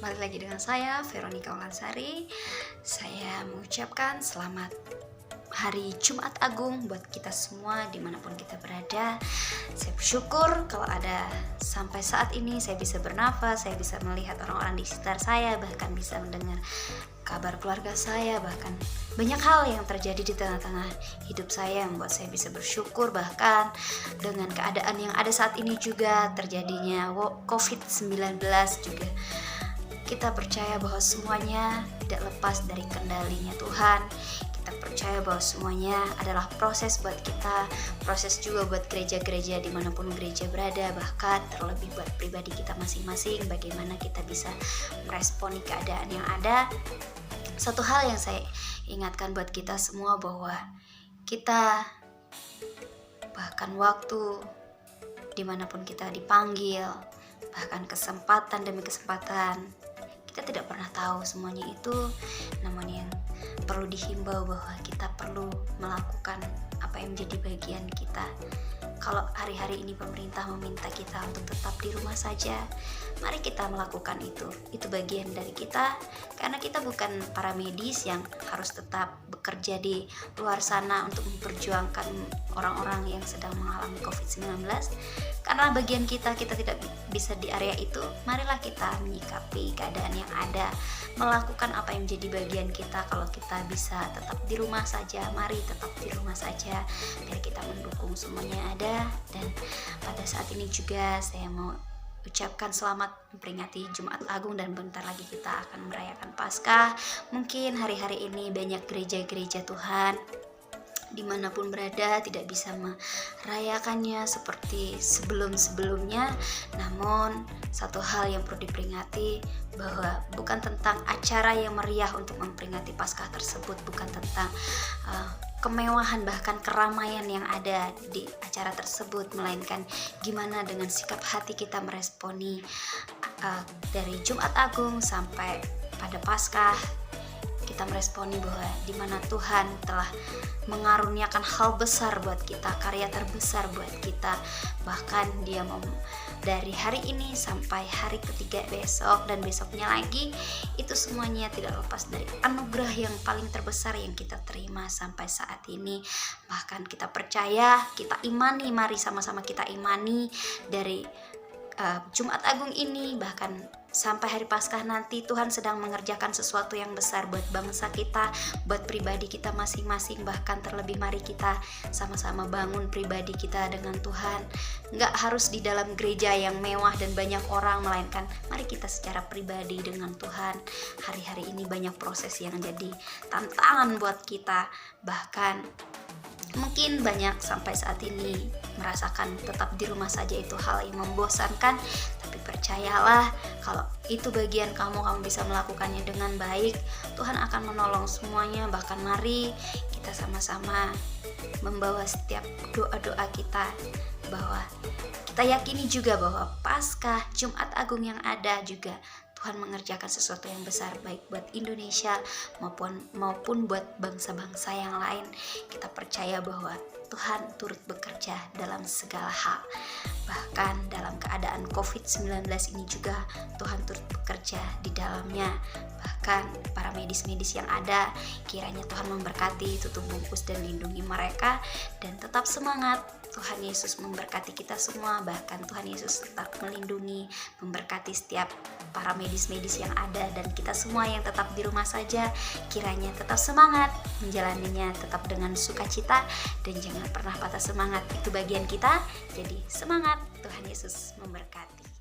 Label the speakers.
Speaker 1: Balik lagi dengan saya, Veronica Wolansari. Saya mengucapkan selamat Hari Jumat Agung buat kita semua dimanapun kita berada. Saya bersyukur kalau ada sampai saat ini saya bisa bernafas, saya bisa melihat orang-orang di sekitar saya, bahkan bisa mendengar kabar keluarga saya, bahkan banyak hal yang terjadi di tengah-tengah hidup saya yang membuat saya bisa bersyukur. Bahkan dengan keadaan yang ada saat ini juga terjadinya COVID-19 juga, kita percaya bahwa semuanya tidak lepas dari kendalinya Tuhan. Kita percaya bahwa semuanya adalah proses buat kita, proses juga buat gereja-gereja dimanapun gereja berada, bahkan terlebih buat pribadi kita masing-masing, bagaimana kita bisa meresponi keadaan yang ada. Satu hal yang saya ingatkan buat kita semua bahwa kita bahkan waktu dimanapun kita dipanggil, bahkan kesempatan demi kesempatan, kita tidak pernah tahu semuanya itu. Namun yang perlu dihimbau bahwa kita perlu melakukan apa yang menjadi bagian kita. Kalau hari-hari ini pemerintah meminta kita untuk tetap di rumah saja, mari kita melakukan itu. Itu bagian dari kita, karena kita bukan para medis yang harus tetap bekerja di luar sana untuk memperjuangkan orang-orang yang sedang mengalami COVID-19. Karena bagian kita tidak bisa di area itu, marilah kita menyikapi keadaan yang ada, melakukan apa yang menjadi bagian kita. Kalau kita bisa tetap di rumah saja, mari tetap di rumah saja, biar kita mendukung semuanya ada. Dan pada saat ini juga saya mau ucapkan selamat memperingati Jumat Agung, dan bentar lagi kita akan merayakan Paskah. Mungkin hari-hari ini banyak gereja-gereja Tuhan dimanapun berada tidak bisa merayakannya seperti sebelum-sebelumnya. Namun satu hal yang perlu diperingati bahwa bukan tentang acara yang meriah untuk memperingati Paskah tersebut, bukan tentang kemewahan bahkan keramaian yang ada di acara tersebut, melainkan gimana dengan sikap hati kita meresponi dari Jumat Agung sampai pada Paskah. Kita meresponi bahwa di mana Tuhan telah mengaruniakan hal besar buat kita, karya terbesar buat kita. Bahkan Dia mau dari hari ini sampai hari ketiga besok dan besoknya lagi, itu semuanya tidak lepas dari anugerah yang paling terbesar yang kita terima sampai saat ini. Bahkan kita percaya, kita imani, mari sama-sama kita imani dari Jumat Agung ini, bahkan sampai hari Paskah nanti, Tuhan sedang mengerjakan sesuatu yang besar buat bangsa kita, buat pribadi kita masing-masing. Bahkan terlebih mari kita sama-sama bangun pribadi kita dengan Tuhan. Nggak harus di dalam gereja yang mewah dan banyak orang, melainkan mari kita secara pribadi dengan Tuhan. Hari-hari ini banyak proses yang jadi tantangan buat kita. Bahkan mungkin banyak sampai saat ini merasakan tetap di rumah saja itu hal yang membosankan, tapi percayalah kalau itu bagian kamu bisa melakukannya dengan baik. Tuhan akan menolong semuanya. Bahkan mari kita sama-sama membawa setiap doa-doa kita, bahwa kita yakini juga bahwa Paskah Jumat Agung yang ada juga Tuhan mengerjakan sesuatu yang besar, baik buat Indonesia maupun buat bangsa-bangsa yang lain. Kita percaya bahwa Tuhan turut bekerja dalam segala hal. Bahkan dalam keadaan COVID-19 ini juga Tuhan turut bekerja di dalamnya. Bahkan para medis-medis yang ada, kiranya Tuhan memberkati, tutup bungkus dan lindungi mereka, dan tetap semangat. Tuhan Yesus memberkati kita semua. Bahkan Tuhan Yesus tetap melindungi, memberkati setiap para medis-medis yang ada, dan kita semua yang tetap di rumah saja, kiranya tetap semangat menjalaninya, tetap dengan sukacita, dan jangan pernah patah semangat. Itu bagian kita, jadi semangat. Tuhan Yesus memberkati.